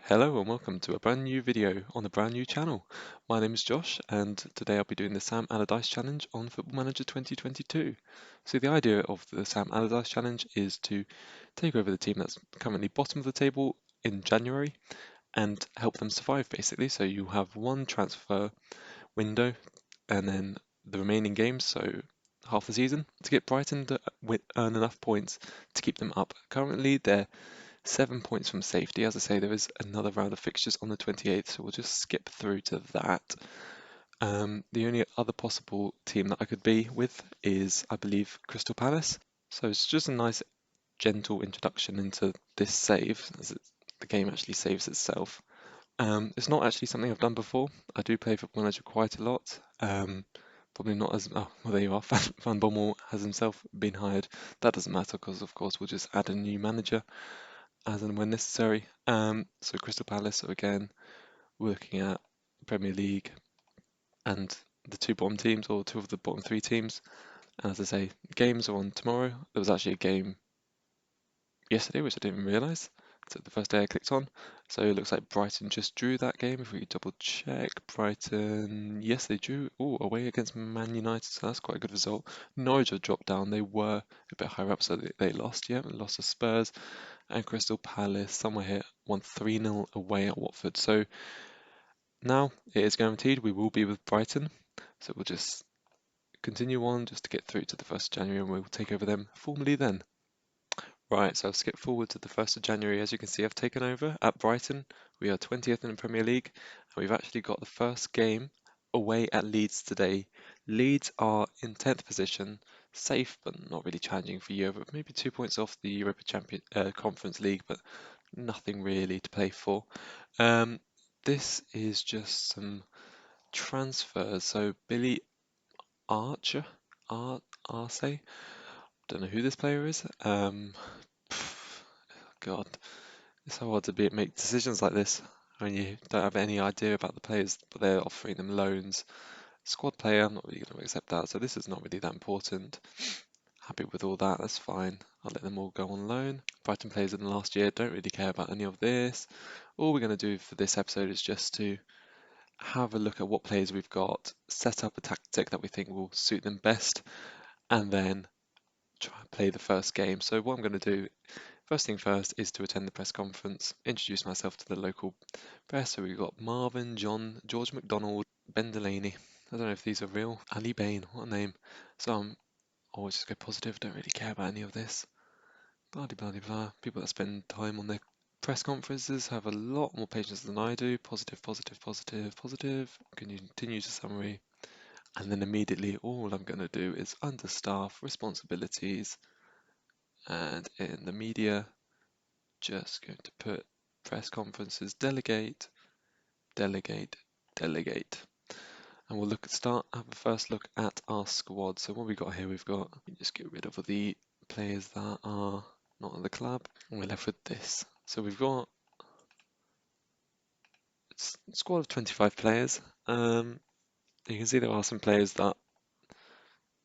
Hello and welcome to a brand new video on a brand new channel. My name is Josh and today I'll be doing the Sam Allardyce challenge on Football Manager 2022. So the idea of the Sam Allardyce challenge is to take over the team that's currently bottom of the table in January and help them survive basically. So you have one transfer window and then the remaining games, so half the season, to get Brighton to earn enough points to keep them up. Currently they're 7 points from safety. As I say, there is another round of fixtures on the 28th, so we'll just skip through to that. The only other possible team that I could be with is, I believe, Crystal Palace. So it's just a nice, gentle introduction into this save, as the game actually saves itself. It's not actually something I've done before. I do play Football Manager quite a lot. Probably not as, oh, well, there you are. Van Bommel has himself been hired. That doesn't matter because, of course, we'll just add a new manager as and when necessary. So Crystal Palace, so again, we're looking at Premier League and the two bottom teams, or two of the bottom three teams. And as I say, games are on tomorrow. There was actually a game yesterday, which I didn't even realise. So the first day I clicked on. So it looks like Brighton just drew that game. If we could double check, Brighton, yes, they drew. Oh, away against Man United, so that's quite a good result. Norwich have dropped down. They were a bit higher up, so they lost. Yeah, lost to Spurs. And Crystal Palace, somewhere here, won 3-0 away at Watford. So now it is guaranteed we will be with Brighton. So we'll just continue on just to get through to the 1st of January and we'll take over them formally then. Right, so I've skipped forward to the 1st of January. As you can see, I've taken over at Brighton. We are 20th in the Premier League, and we've actually got the first game away at Leeds today. Leeds are in 10th position, safe but not really challenging for Europe. Maybe 2 points off the Europa Conference League, but nothing really to play for. This is just some transfers. So Billy Archer, Arce, don't know who this player is. God, it's so hard to make decisions like this when you don't have any idea about the players, but they're offering them loans. Squad player, I'm not really going to accept that, so this is not really that important. Happy with all that, that's fine. I'll let them all go on loan. Brighton players in the last year, don't really care about any of this. All we're going to do for this episode is just to have a look at what players we've got, set up a tactic that we think will suit them best, and then try and play the first game. So what I'm going to do, first thing first, is to attend the press conference, introduce myself to the local press. So we've got Marvin, John, George McDonald, Ben Delaney. I don't know if these are real. Ali Bain, what a name. So I'm always just go positive, don't really care about any of this. Blah, blah, blah, blah. People that spend time on their press conferences have a lot more patience than I do. Positive, positive, positive, positive. Continue to summary. And then immediately all I'm going to do is understaff responsibilities. And in the media, just going to put press conferences, delegate, delegate, delegate. And we'll have a first look at our squad. So what we got here, we've got, just get rid of all the players that are not at the club. And we're left with this. So we've got a squad of 25 players. You can see there are some players that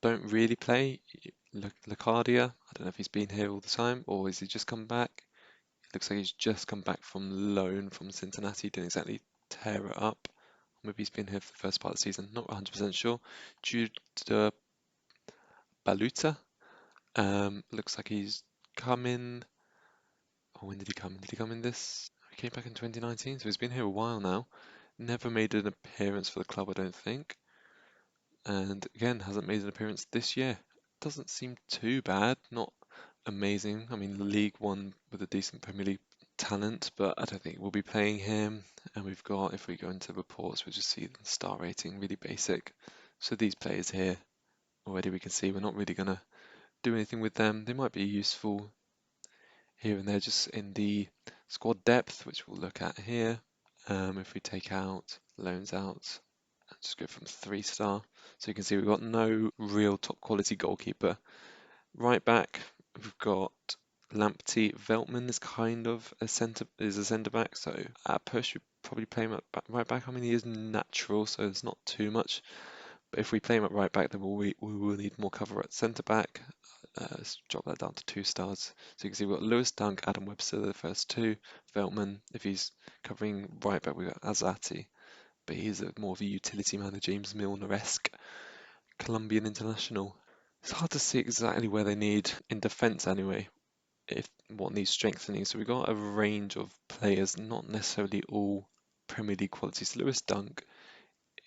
don't really play. Lacardia, I don't know if he's been here all the time or has he just come back. It looks like he's just come back from loan from Cincinnati, didn't exactly tear it up. Maybe he's been here for the first part of the season, not 100% sure. Jude Baluta, looks like he's come in. Oh, when did he come in? Did he come in this? He came back in 2019, so he's been here a while now. Never made an appearance for the club, I don't think. And again, hasn't made an appearance this year. Doesn't seem too bad, not amazing. I mean, League One with a decent Premier League talent, but I don't think we'll be playing him. And we've got, if we go into reports, we'll just see the star rating, really basic. So these players here, already we can see we're not really going to do anything with them. They might be useful here and there just in the squad depth, which we'll look at here. If we take out loans out, and just go from 3-star. So you can see we've got no real top quality goalkeeper. Right back, we've got Lamptey. Veltman is kind of a centre back, so at push we probably play him at right back. I mean, he is natural, so it's not too much. But if we play him at right back, then we will need more cover at centre back. let's drop that down to 2 stars. So you can see we've got Lewis Dunk, Adam Webster, the first two. Veltman, if he's covering right back, we've got Azati, but he's more of a utility man, a James Milner-esque Colombian international. It's hard to see exactly where they need, in defence anyway, if what needs strengthening. So we've got a range of players, not necessarily all Premier League qualities. Lewis Dunk,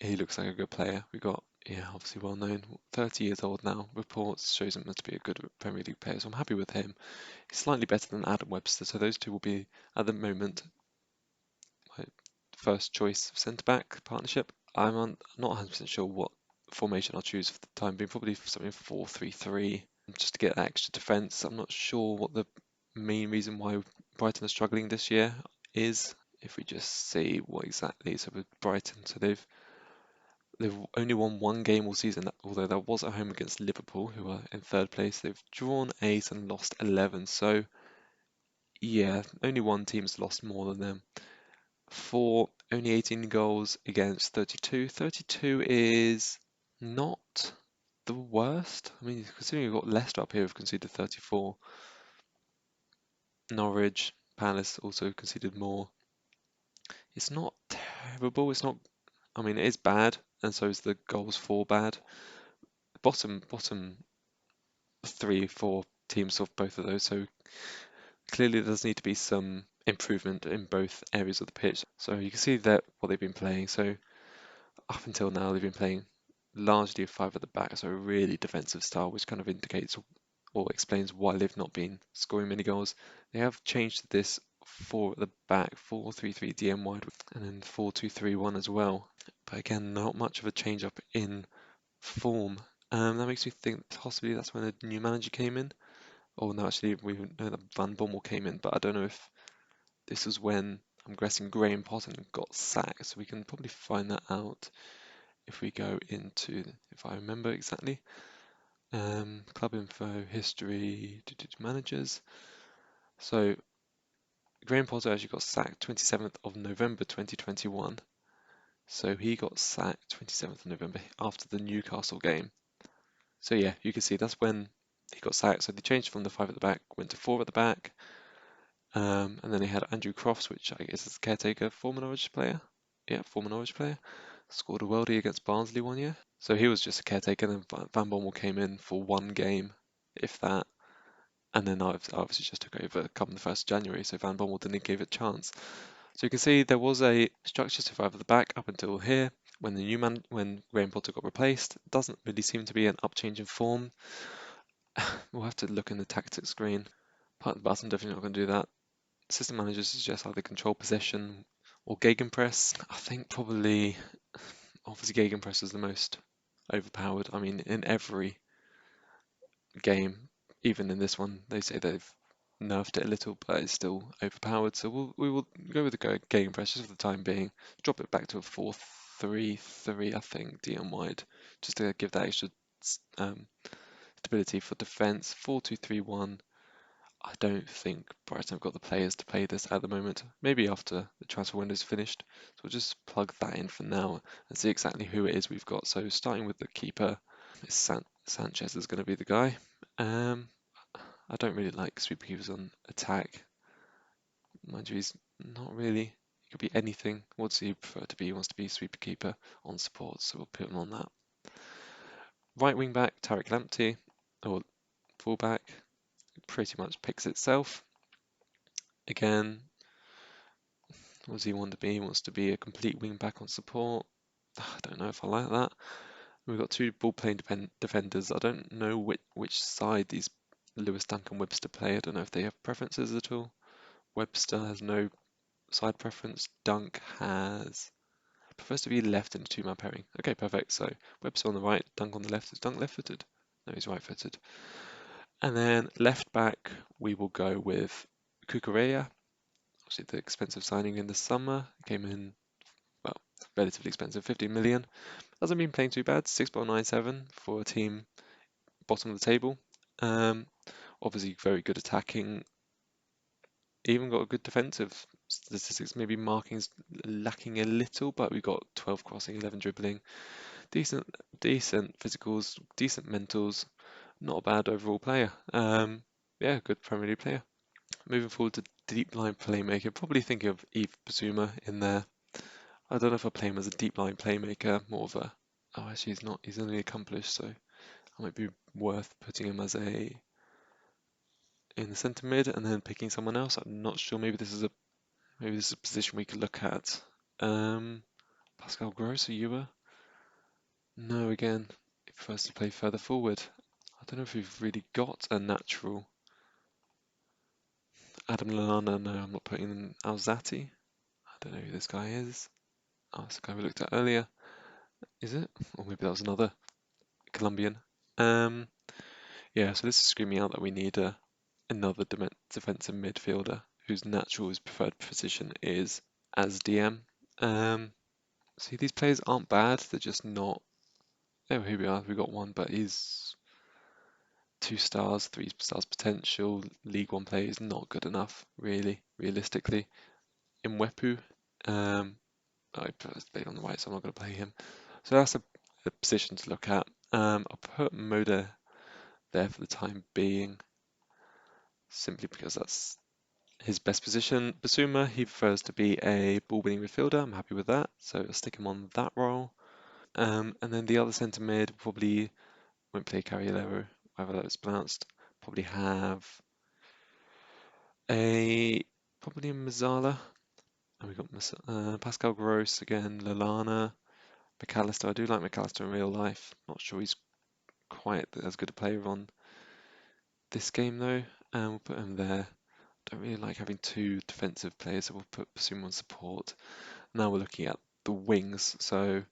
he looks like a good player. We got, yeah, obviously well known, 30 years old now. Reports shows him to be a good Premier League player, so I'm happy with him. He's slightly better than Adam Webster, so those two will be at the moment my first choice centre back partnership. Not 100% sure what formation I'll choose for the time being. Probably something 4-3-3, just to get that extra defence. I'm not sure what the main reason why Brighton are struggling this year is. If we just see what exactly, so with Brighton, so they've only won one game all season, although that was at home against Liverpool, who are in third place. They've drawn 8 and lost 11, so yeah, only one team's lost more than them. For only 18 goals against 32. 32 is not the worst. I mean, considering you've got Leicester up here who've conceded 34. Norwich, Palace also conceded more. It's not terrible. It's not. I mean, it is bad, and so is the goals for bad. Bottom 3, 4 teams of both of those. So clearly, there does need to be some improvement in both areas of the pitch. So you can see that what they've been playing. So up until now, they've been playing largely a 5 at the back, so a really defensive style, which kind of indicates or explains why they've not been scoring many goals. They have changed to this 4 at the back, 4-3-3 DM wide, and then 4-2-3-1 as well. But again, not much of a change up in form. That makes me think possibly that's when a new manager came in. Oh no, actually we know that Van Bommel came in, but I don't know if this was when, I'm guessing, Graham Potter got sacked, so we can probably find that out if we go into, if I remember exactly. Club info, history, managers. So Graham Potter actually got sacked 27th of November 2021. So he got sacked 27th of November after the Newcastle game. So yeah, you can see that's when he got sacked. So they changed from the 5 at the back, went to 4 at the back. And then they had Andrew Crofts, which I guess is a caretaker, former Norwich player. Yeah, former Norwich player. Scored a worldie against Barnsley one year. So he was just a caretaker, and then Van Bommel came in for one game, if that. And then I obviously just took over come the 1st of January, so Van Bommel didn't give it a chance. So you can see there was a structure to 5 at the back up until here. When Graham Potter got replaced, it doesn't really seem to be an upchange in form. We'll have to look in the tactics screen. Part of the button, definitely not going to do that. System managers suggest either control possession or gegenpress. I think probably, obviously, gegenpress is the most overpowered. I mean, in every game, even in this one, they say they've nerfed it a little, but it's still overpowered. So we will go with the gegenpress just for the time being. Drop it back to a 4-3-3, I think, DM wide, just to give that extra stability for defense. 4-2-3-1. I don't think Brighton have got the players to play this at the moment. Maybe after the transfer window is finished. So we'll just plug that in for now and see exactly who it is we've got. So starting with the keeper, Sanchez is going to be the guy. I don't really like sweeper keepers on attack. Mind you, he's not really. He could be anything. What does he prefer to be? He wants to be sweeper keeper on support, so we'll put him on that. Right wing back, Tariq Lamptey, or full back, pretty much picks itself. Again, what does he want to be? He wants to be a complete wing back on support. I don't know if I like that. We've got 2 ball-playing defenders. I don't know which side these Lewis Dunk and Webster play. I don't know if they have preferences at all. Webster has no side preference. Dunk prefers to be left in a 2-man pairing. Okay, perfect. So Webster on the right, Dunk on the left. Is Dunk left-footed? No, he's right-footed. And then left back, we will go with Cucurella. Obviously, the expensive signing in the summer. Came in, well, relatively expensive, 15 million. Hasn't been playing too bad, 6.97 for a team bottom of the table. Obviously, very good attacking. Even got a good defensive statistics. Maybe marking's lacking a little, but we got 12 crossing, 11 dribbling. Decent physicals, decent mentals. not a bad overall player. Yeah, good Premier League player. Moving forward to deep line playmaker, probably thinking of Yves Bissouma in there. I don't know if I play him as a deep line playmaker, more of a. Oh, actually, he's not. He's only accomplished, so it might be worth putting him as a in the centre mid and then picking someone else. I'm not sure. Maybe this is a position we could look at. Pascal Gross, are you a? No, again, he prefers to play further forward. I don't know if we've really got a natural. Adam Lallana, no, I'm not putting in Alzati. I don't know who this guy is. Oh, it's the guy we looked at earlier. Is it? Or maybe that was another Colombian. Um, yeah, so this is screaming out that we need another defensive midfielder whose natural his preferred position is as DM. Um, see, these players aren't bad, they're just not. Oh, here we are, we got one, but he's 2 stars, 3 stars potential. League One player is not good enough, really, realistically. In Wepu, I played on the right, so I'm not going to play him. So that's a position to look at. I'll put Moda there for the time being, simply because that's his best position. Basuma, he prefers to be a ball-winning midfielder. I'm happy with that, so I'll stick him on that role. And then the other centre mid probably won't play Carriello, however that was pronounced. Probably have a probably a Mazzala. And we got Pascal Gross again, Lallana, McAllister. I do like McAllister in real life. Not sure he's quite as good a player on this game though. And we'll put him there. Don't really like having two defensive players, so we'll put Basuma on support. Now we're looking at the wings. So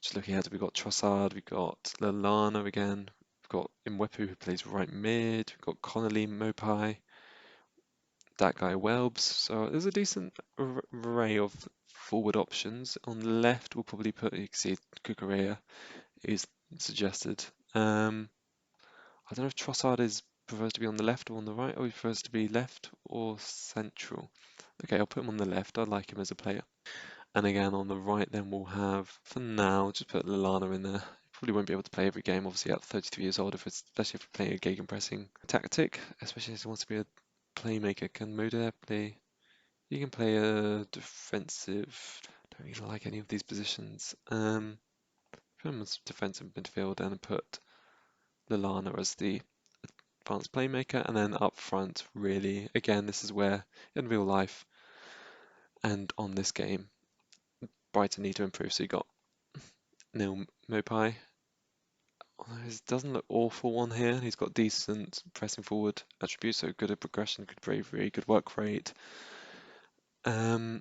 just looking at it, we've got Trossard, we've got Lallana again, we've got Mwepu who plays right mid, we've got Connolly, Mopai, that guy Welbs. So there's a decent array of forward options. On the left, we'll probably put, you can see Cucurella is suggested. I don't know if Trossard is prefers to be on the left or on the right, or he prefers to be left or central. Okay, I'll put him on the left. I like him as a player. And again, on the right, then we'll have, for now, just put Lallana in there. Probably won't be able to play every game, obviously, at 33 years old, especially if we're playing a gegenpressing tactic, especially if he wants to be a playmaker. Can Moder play? You can play a defensive. Don't really like any of these positions. Put him as defensive midfielder and put Lallana as the advanced playmaker, and then up front, really, again, this is where in real life and on this game, Brighton need to improve. So you got Neil Mopai. It doesn't look awful on here. He's got decent pressing forward attributes, so good at progression, good bravery, good work rate. I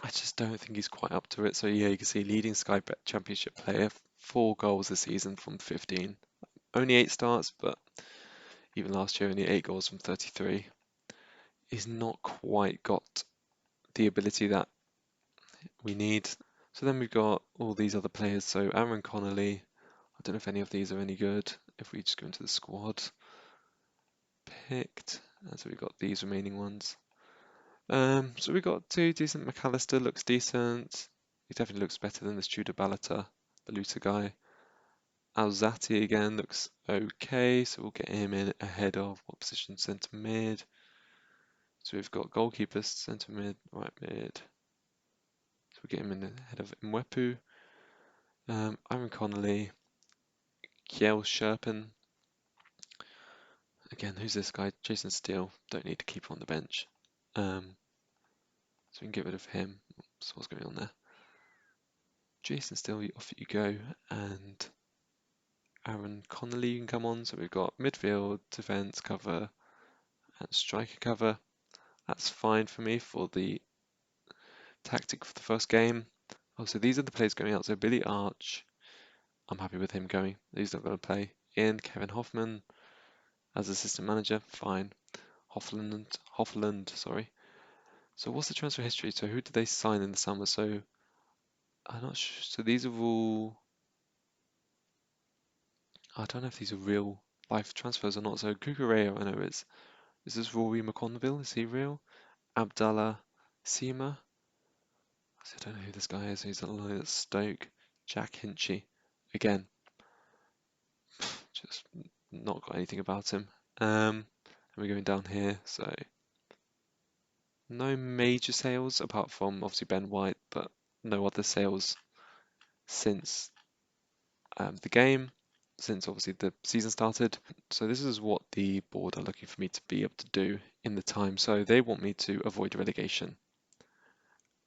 just don't think he's quite up to it. So yeah, you can see leading Sky Bet Championship player, 4 goals this season from 15. Only 8 starts, but even last year only 8 goals from 33. He's not quite got the ability that we need. So then we've got all these other players. So Aaron Connolly, I don't know if any of these are any good. If we just go into the squad, picked, and so we've got these remaining ones. So we've got two decent. McAllister looks decent. He definitely looks better than this Tudor Baluta guy. Alzati again looks okay, so we'll get him in ahead of what position? Centre mid. So we've got goalkeepers, centre mid, right mid. So we get him in ahead of Mwepu. Aaron Connolly, Kiel Sherpin. Again, who's this guy? Jason Steele. Don't need to keep him on the bench. So we can get rid of him. So what's going on there? Jason Steele, off you go, and Aaron Connolly can come on. So we've got midfield, defence cover, and striker cover. That's fine for me for the tactic for the first game. Oh, so these are the players going out. So Billy Arch, I'm happy with him going. He's not going to play. In Kevin Hoffman as assistant manager, fine. Hoffland, sorry. So what's the transfer history? So who did they sign in the summer? So I'm not sure. So these are all. I don't know if these are real life transfers or not. So Cucurella, I know is. Is this Rory McConville? Is he real? Abdallah Sima. I don't know who this guy is. He's at Stoke. Jack Hinchy. Again, just not got anything about him. And we're going down here, so no major sales apart from obviously Ben White, but no other sales since the game, since obviously the season started. So this is what the board are looking for me to be able to do in the time. So they want me to avoid relegation.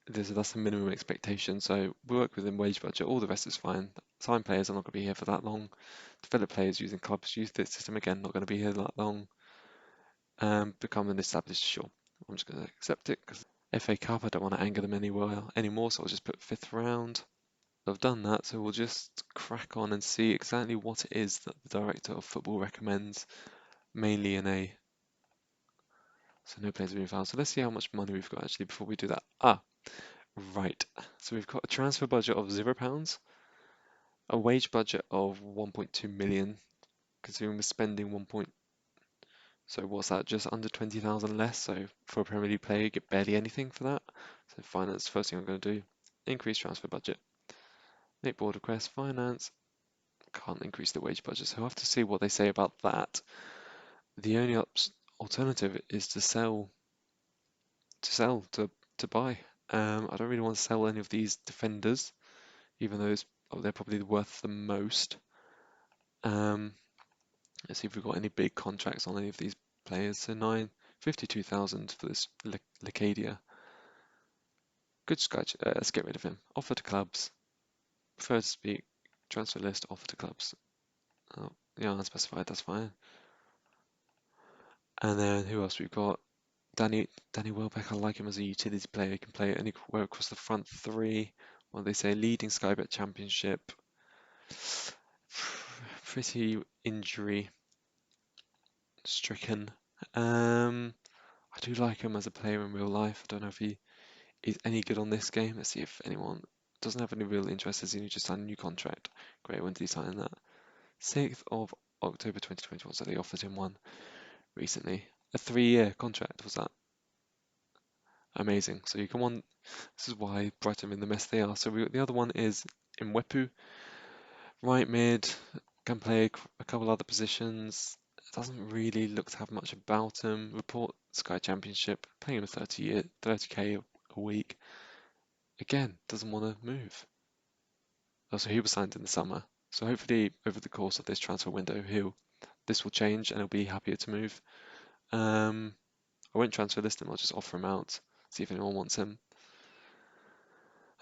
That's the minimum expectation. So we work within wage budget. All the rest is fine. Sign players are not going to be here for that long. Develop players using clubs youth system again, not going to be here that long. Become an established, sure. I'm just going to accept it because FA Cup, I don't want to anger them anymore, so I'll just put 5th round. I've done that, so we'll just crack on and see exactly what it is that the director of football recommends, mainly in a. So no players have been found. So let's see how much money we've got actually before we do that. Right. So we've got a transfer budget of £0, a wage budget of 1.2 million, considering we're spending 1. So what's that? Just under 20,000 less. So for a Premier League player, you get barely anything for that. So finance, first thing I'm going to do, increase transfer budget. Make board request, finance. Can't increase the wage budget, so I'll have to see what they say about that. The only alternative is to to buy. I don't really want to sell any of these defenders, even though they're probably worth the most. Let's see if we've got any big contracts on any of these players. So 52,000 for this Lacadia. Good scratch. Let's get rid of him. Offer to clubs. Prefer to speak. Transfer list. Offer to clubs. Oh, yeah, unspecified. That's fine. And then who else we've got? Danny Welbeck. I like him as a utility player. He can play anywhere across the front three. What they say, leading Sky Bet Championship. Pretty injury stricken. I do like him as a player in real life. I don't know if he is any good on this game. Let's see if anyone doesn't have any real interest. Has he just signed a new contract? Great, when did he sign that? 6th of October 2021. So they offered him one recently. A 3-year contract was that? Amazing. So you come on. This is why Brighton are in the mess they are. So the other one is Mwepu, right mid, can play a couple other positions. Doesn't really look to have much about him. Report Sky Championship, paying him 30k a week. Again, doesn't want to move. So he was signed in the summer. So hopefully over the course of this transfer window, this will change and he'll be happier to move. I won't transfer list him. I'll just offer him out, see if anyone wants him,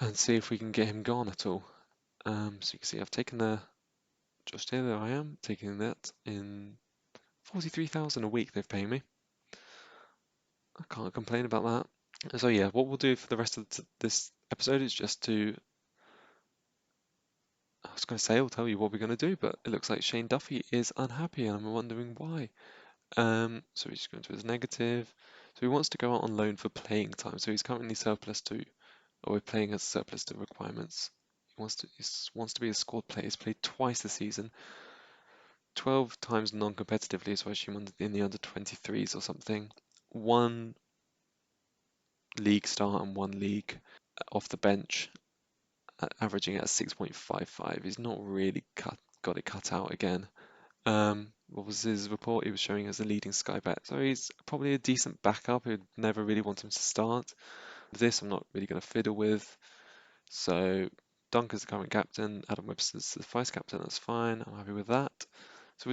and see if we can get him gone at all. So you can see I've taken just here, there I am, taking that in 43,000 a week they've paid me. I can't complain about that. So yeah, what we'll do for the rest of this episode is just I was going to say, I'll tell you what we're going to do, but it looks like Shane Duffy is unhappy and I'm wondering why. So he's going to his negative. So he wants to go out on loan for playing time. So he's currently surplus to, or we're playing as surplus to requirements. He wants to be a squad player. He's played twice this season, 12 times non-competitively, so I assume in the under 23s or something. One league start and one league off the bench, averaging at 6.55. He's not really got it cut out again. What was his report? He was showing as a leading Sky Bet, so he's probably a decent backup who'd never really want him to start. This I'm not really going to fiddle with. So Dunker's the current captain, Adam Webster's the vice captain, that's fine, I'm happy with that. So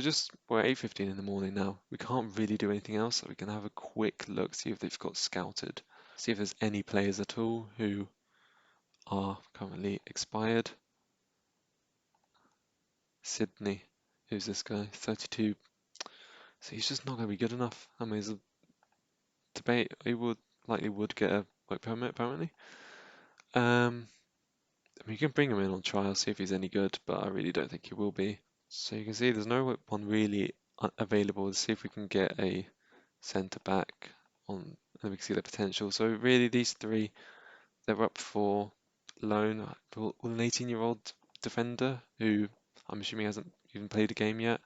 we're at 8:15 in the morning now. We can't really do anything else, so we can have a quick look, see if they've got scouted, see if there's any players at all who are currently expired. Sydney, who's this guy? 32. So he's just not going to be good enough. I mean, there's a debate. He likely would get a work permit, apparently. I mean, you can bring him in on trial, see if he's any good, but I really don't think he will be. So you can see there's no one really available. Let's see if we can get a centre back on, and we can see the potential. So really, these three, they're up for loan. Will an 18-year-old defender who I'm assuming hasn't even played a game yet.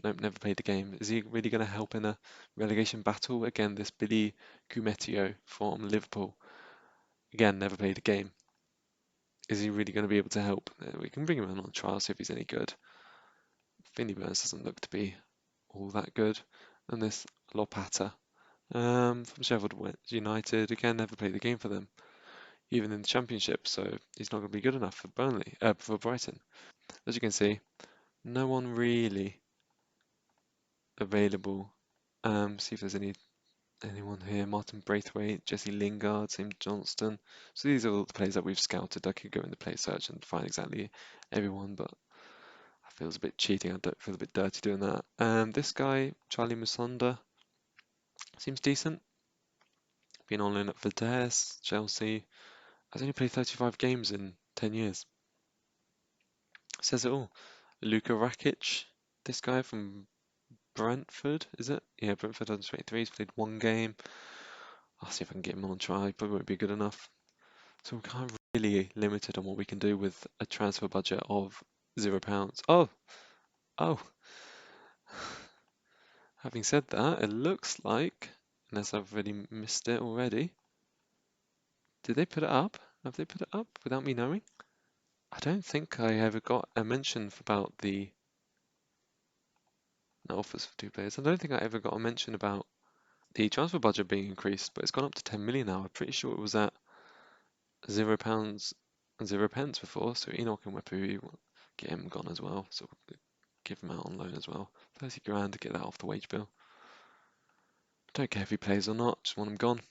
Nope, never played a game. Is he really going to help in a relegation battle? Again, this Billy Cumetio from Liverpool. Again, never played a game. Is he really going to be able to help? We can bring him in on trial, see if he's any good. Finley Burns doesn't look to be all that good. And this Lopata from Sheffield United, again, never played the game for them, even in the Championship, so he's not going to be good enough for for Brighton. As you can see, no one really available. See if there's anyone here. Martin Braithwaite, Jesse Lingard, Sam Johnston. So these are all the players that we've scouted. I could go in the play search and find exactly everyone, but I feel it's a bit cheating. I don't feel a bit dirty doing that. This guy, Charlie Musonda, seems decent. Been on loan at Vitesse, Chelsea. Has only played 35 games in 10 years. Says it all. Luka Rakic, this guy from Brentford, is it? Yeah, Brentford under 23. He's played one game. I'll see if I can get him on a try. Probably won't be good enough. So we're kind of really limited on what we can do with a transfer budget of £0. Oh. Having said that, it looks like, unless I've already missed it already, did they put it up? Have they put it up without me knowing? I don't think I ever got a mention about the offers for two players. I don't think I ever got a mention about the transfer budget being increased, but it's gone up to 10 million now. I'm pretty sure it was at £0 and 0 pence before. So Enoch and Wepu, get him gone as well. So we'll give him out on loan as well. 30 grand to get that off the wage bill. Don't care if he plays or not, just want him gone.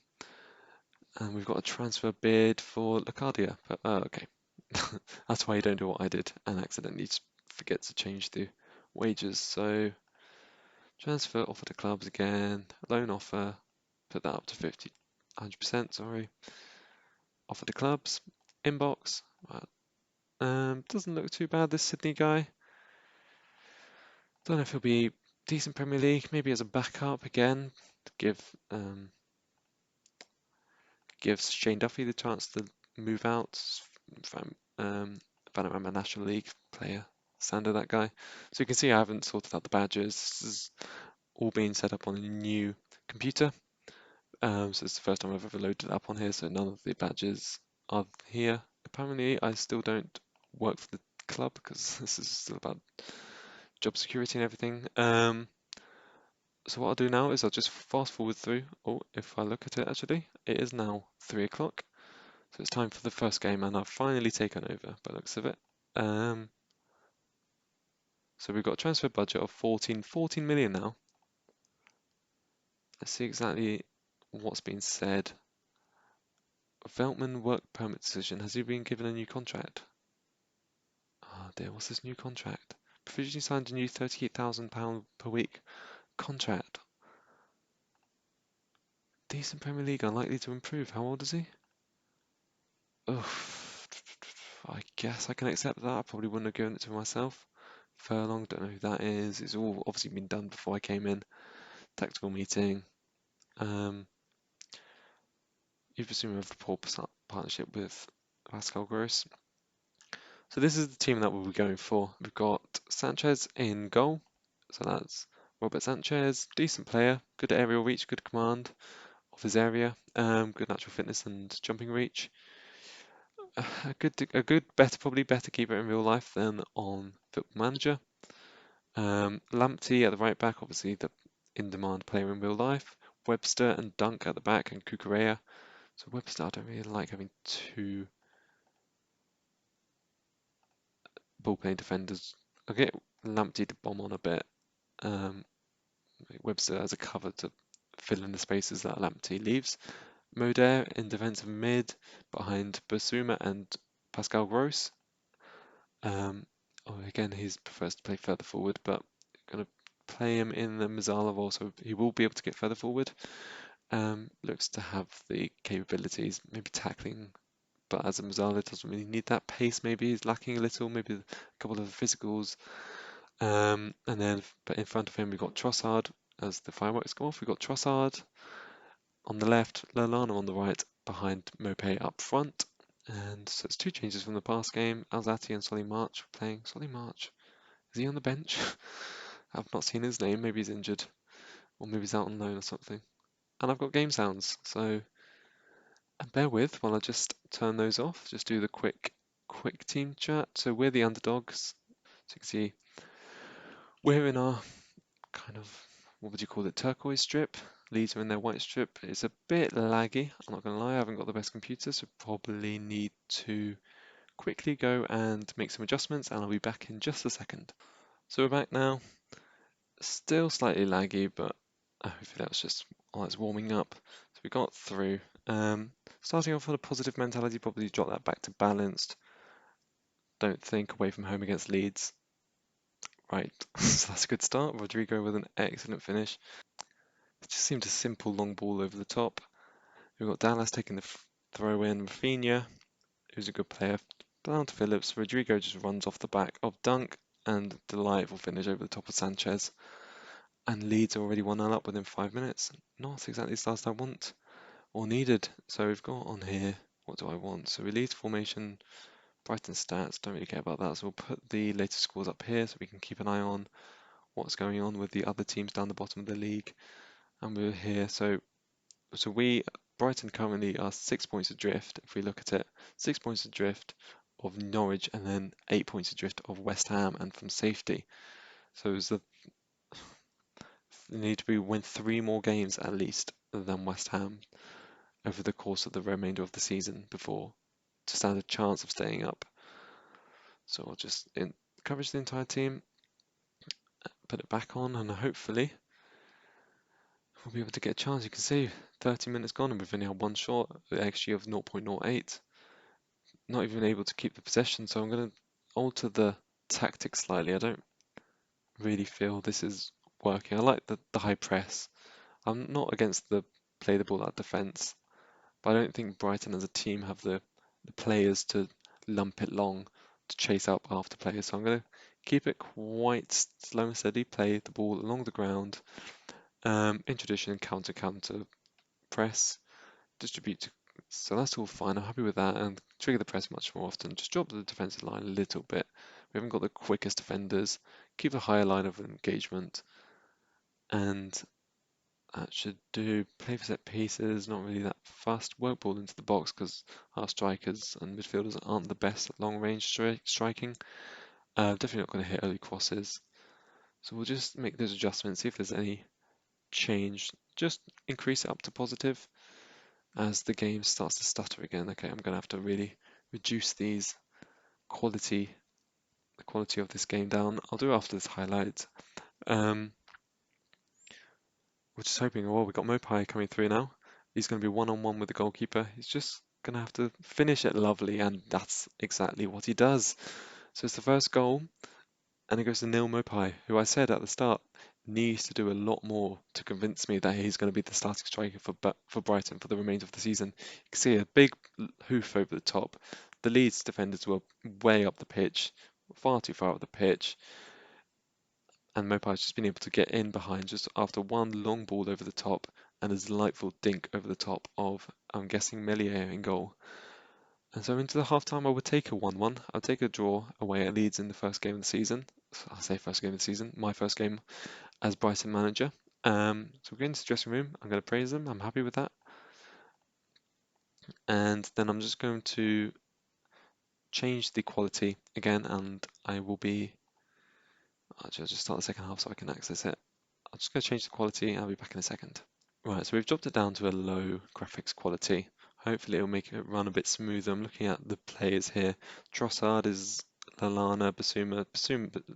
And we've got a transfer bid for Lacardia, but okay. That's why you don't do what I did and accidentally forget to change the wages. So transfer offer to clubs again, loan offer, put that up to 100%, sorry. Offer to clubs, inbox. Doesn't look too bad, this Sydney guy. Don't know if he'll be decent Premier League, maybe as a backup again, to gives Shane Duffy the chance to move out from Vanarama National League player. Sander, that guy. So you can see I haven't sorted out the badges. This is all being set up on a new computer. So it's the first time I've ever loaded it up on here, so none of the badges are here. Apparently I still don't work for the club because this is still about job security and everything. So what I'll do now is I'll just fast forward through. Oh, if I look at it actually, it is now 3 o'clock. So it's time for the first game and I've finally taken over by the looks of it. So we've got a transfer budget of 14 million now. Let's see exactly what's been said. Veltman work permit decision. Has he been given a new contract? Oh dear, what's this new contract? Provisionally signed a new £38,000 per week contract. Decent Premier League, unlikely to improve. How old is he? Oh, I guess I can accept that. I probably wouldn't have given it to myself. Furlong, don't know who that is. It's all obviously been done before I came in. Tactical meeting. You presume we have a poor partnership with Pascal Gross. So this is the team that we'll be going for. We've got Sanchez in goal. So that's Robert Sanchez, decent player, good aerial reach, good command of his area, good natural fitness and jumping reach. Probably better keeper in real life than on Football Manager. Lamptey at the right back, obviously the in-demand player in real life. Webster and Dunk at the back, and Cucurella. So Webster, I don't really like having two ball-playing defenders. I'll get Lamptey to bomb on a bit. Webster as a cover to fill in the spaces that Lamptey leaves. Moder in defensive mid behind Basuma and Pascal Gross. Again, he prefers to play further forward, but going to play him in the Mazzala role, so he will be able to get further forward. Looks to have the capabilities, maybe tackling, but as a Mazzala doesn't really need that pace. Maybe he's lacking a little, maybe a couple of physicals. And then, but in front of him, we've got Trossard as the fireworks go off. We've got Trossard on the left, Lallana on the right, behind Mopé up front. And so it's two changes from the past game. Alzati and Solly March playing. Solly March, is he on the bench? I've not seen his name. Maybe he's injured, or maybe he's out on loan or something. And I've got game sounds, so bear with while I just turn those off. Just do the quick team chat. So we're the underdogs. So you can see we're in our kind of, what would you call it, turquoise strip. Leeds are in their white strip. It's a bit laggy, I'm not going to lie, I haven't got the best computer, so probably need to quickly go and make some adjustments, and I'll be back in just a second. So we're back now. Still slightly laggy, but hopefully that's just it's warming up. So we got through. Starting off with a positive mentality, probably drop that back to balanced. Don't think away from home against Leeds. Right, so that's a good start. Rodrigo with an excellent finish. It just seemed a simple long ball over the top. We've got Dallas taking the throw in. Rafinha, who's a good player, down to Phillips. Rodrigo just runs off the back of Dunk, and delightful finish over the top of Sanchez. And Leeds are already 1-0 up within 5 minutes. Not exactly the start I want or needed. So we've got on here, what do I want? So release formation, Brighton stats, don't really care about that. So we'll put the latest scores up here so we can keep an eye on what's going on with the other teams down the bottom of the league. And we're here. So Brighton currently are 6 points adrift. If we look at it, 6 points adrift of Norwich and then 8 points adrift of West Ham and from safety. So they need to win 3 more games at least than West Ham over the course of the remainder of the season before to stand a chance of staying up. So I'll just coverage the entire team, put it back on, and hopefully we'll be able to get a chance. You can see 30 minutes gone and we've only had one shot, the XG of 0.08. Not even able to keep the possession, so I'm going to alter the tactics slightly. I don't really feel this is working. I like the high press. I'm not against the play the ball out defence, but I don't think Brighton as a team have the players to lump it long to chase up after players. So I'm going to keep it quite slow and steady, play the ball along the ground, introduction, counter, press, distribute. So that's all fine. I'm happy with that, and trigger the press much more often. Just drop the defensive line a little bit. We haven't got the quickest defenders. Keep a higher line of engagement, and that should do. Play for set pieces, not really that fast. Work ball into the box because our strikers and midfielders aren't the best at long range striking. Definitely not going to hit early crosses. So we'll just make those adjustments, see if there's any change. Just increase it up to positive as the game starts to stutter again. Okay, I'm going to have to really reduce the quality of this game down. I'll do it after this highlight. We're just hoping, oh, we've got Mopai coming through now. He's going to be one-on-one with the goalkeeper. He's just going to have to finish it lovely, and that's exactly what he does. So it's the first goal, and it goes to Neil Mopai, who I said at the start needs to do a lot more to convince me that he's going to be the starting striker for Brighton for the remainder of the season. You can see a big hoof over the top. The Leeds defenders were way up the pitch, far too far up the pitch, and Mopai's just been able to get in behind just after one long ball over the top and a delightful dink over the top of, I'm guessing, Melier in goal. And so into the half-time, I would take a 1-1. I'll take a draw away at Leeds in the first game of the season. I'll say first game of the season, my first game as Brighton manager. So we're going to the dressing room. I'm going to praise them. I'm happy with that. And then I'm just going to change the quality again, and I will be. I'll just start the second half so I can access it. I'm just going to change the quality and I'll be back in a second. Right, so we've dropped it down to a low graphics quality. Hopefully it'll make it run a bit smoother. I'm looking at the players here. Trossard is Lallana, Basuma.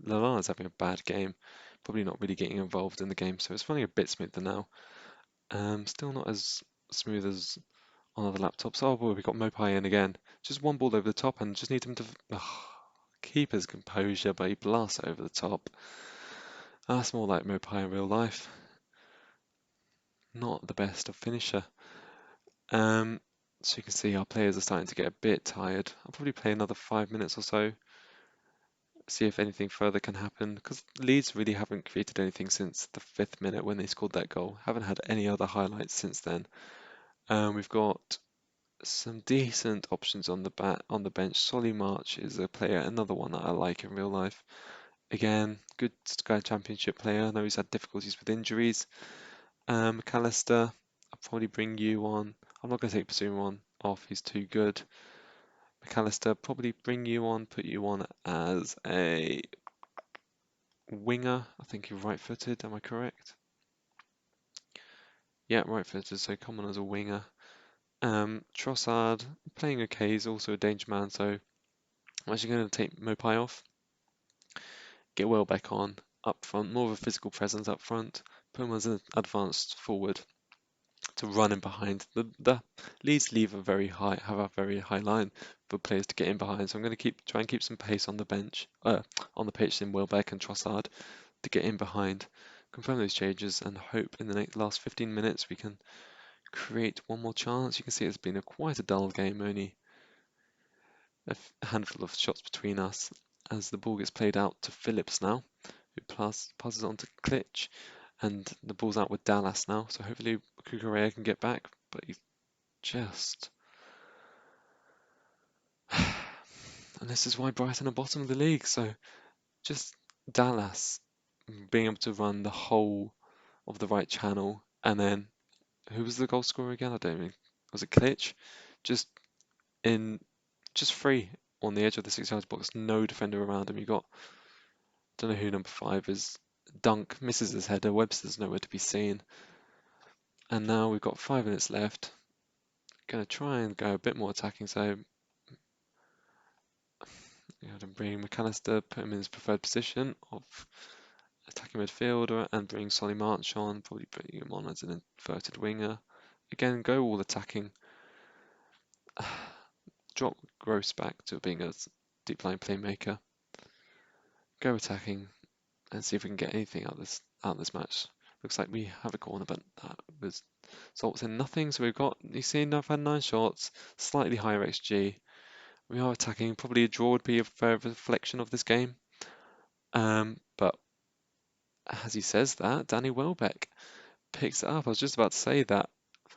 Lallana's having a bad game. Probably not really getting involved in the game, so it's running a bit smoother now. Still not as smooth as on other laptops. Oh boy, we got Mopai in again. Just one ball over the top and just need him to keep his composure, but he blasts it over the top. That's more like Mopai in real life. Not the best of finisher. So you can see our players are starting to get a bit tired. I'll probably play another 5 minutes or so, see if anything further can happen, because Leeds really haven't created anything since the 5th minute when they scored that goal. Haven't had any other highlights since then. We've got some decent options on the bench. Solly March is a player, another one that I like in real life. Again, good Sky Championship player. I know he's had difficulties with injuries. McAllister, I'll probably bring you on. I'm not going to take Basuma on off, he's too good. McAllister, probably bring you on, put you on as a winger. I think he's right-footed. Am I correct? Yeah, right-footed. So come on as a winger. Trossard playing okay. He's also a danger man. So I'm actually going to take Mopai off. Get Welbeck on up front. More of a physical presence up front. Put him as an advanced forward to run in behind. The Leeds leave have a very high line for players to get in behind. So I'm going to try and keep some pace on the bench, on the pitch in Welbeck and Trossard to get in behind, confirm those changes, and hope in the last 15 minutes we can create one more chance. You can see it's been quite a dull game, only a handful of shots between us as the ball gets played out to Phillips now, who passes on to Klitsch, and the ball's out with Dallas now, so hopefully Kukurea can get back, but he's just... And this is why Brighton are bottom of the league, so just Dallas being able to run the whole of the right channel, and then who was the goal scorer again? I don't know. Was it Klitsch? Just in, just free on the edge of the 6 yard box, no defender around him. You got, don't know who number 5 is. Dunk misses his header. Webster's nowhere to be seen. And now we've got 5 minutes left. Going to try and go a bit more attacking. So, bring McAllister, put him in his preferred position of attacking midfielder, and bring Solly March on. Probably putting him on as an inverted winger. Again, go all attacking. Drop Gross back to being a deep line playmaker. Go attacking and see if we can get anything out of this match. Looks like we have a corner, but that results in nothing. So we've got, you see, I've had 9 shots, slightly higher XG. We are attacking. Probably a draw would be a fair reflection of this game. But as he says that, Danny Welbeck picks it up. I was just about to say that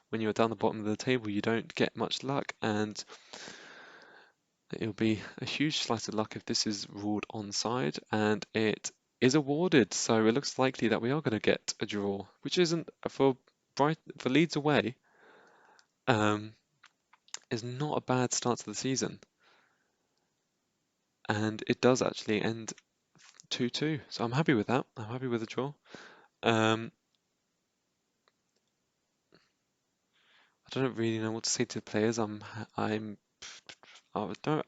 when you're down the bottom of the table, you don't get much luck, and it'll be a huge slice of luck if this is ruled onside, and it is awarded. So it looks likely that we are going to get a draw, which isn't for Leeds away. Is not a bad start to the season, and it does actually end 2-2. So I'm happy with that. I'm happy with the draw. I don't really know what to say to the players. I don't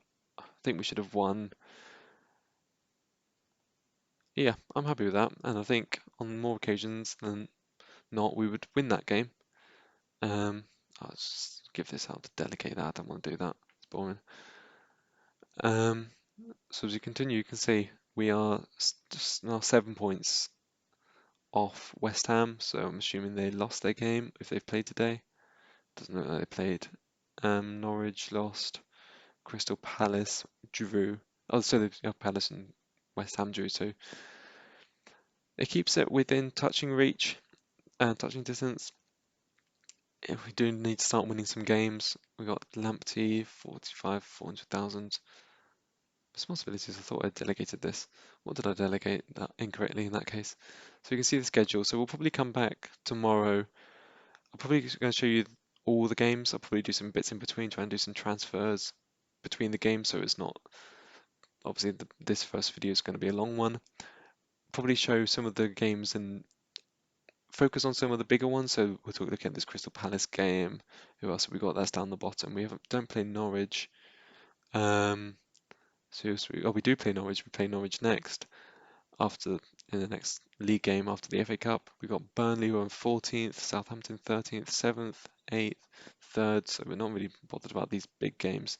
think we should have won. Yeah, I'm happy with that, and I think on more occasions than not, we would win that game. I'll just give this out to delegate that. I don't want to do that. It's boring. So as you continue, you can see we are just now 7 points off West Ham. So I'm assuming they lost their game if they've played today. Doesn't look like they played. Norwich lost. Crystal Palace drew. Oh, so Palace and West Ham drew. So it keeps it within touching reach and touching distance. If we do need to start winning some games, we got Lamptey, 400,000. Responsibilities, I thought I delegated this. What did I delegate that incorrectly in that case? So you can see the schedule. So we'll probably come back tomorrow. I'm probably going to show you all the games. I'll probably do some bits in between, try and do some transfers between the games, so it's not, obviously this first video is going to be a long one. Probably show some of the games and focus on some of the bigger ones. So we'll look at this Crystal Palace game. Who else have we got? That's down the bottom. Don't play Norwich. We do play Norwich. We play Norwich next in the next league game after the FA Cup. We've got Burnley who are in 14th, Southampton 13th, 7th, 8th, 3rd. So we're not really bothered about these big games.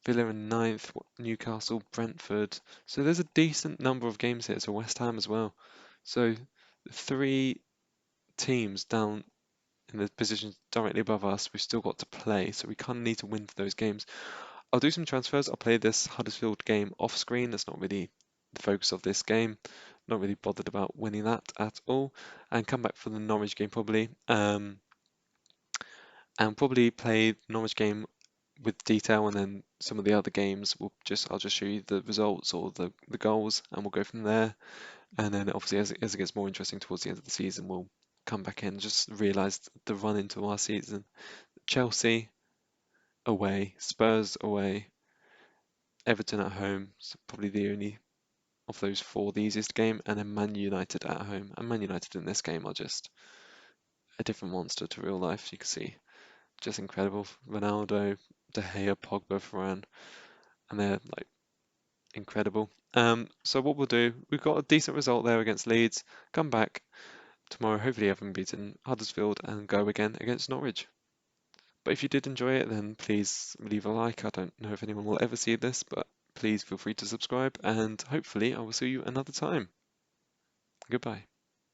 Villa in 9th, Newcastle, Brentford. So there's a decent number of games here. So West Ham as well. So 3 teams down in the positions directly above us, we've still got to play. So we kind of need to win for those games. I'll do some transfers. I'll play this Huddersfield game off screen. That's not really the focus of this game. Not really bothered about winning that at all. And come back for the Norwich game probably. And probably play the Norwich game with detail, and then some of the other games I'll just show you the results or the goals, and we'll go from there. And then obviously as it gets more interesting towards the end of the season, we'll come back in and just realise the run into our season. Chelsea away, Spurs away, Everton at home. So probably the only of those four the easiest game, and then Man United at home. And Man United in this game are just a different monster to real life. You can see just incredible. Ronaldo, De Gea, Pogba, Varane, and they're like incredible. So what we'll do, we've got a decent result there against Leeds. Come back tomorrow, hopefully having beaten Huddersfield, and go again against Norwich. But if you did enjoy it, then please leave a like. I don't know if anyone will ever see this, but please feel free to subscribe, and hopefully I will see you another time. Goodbye.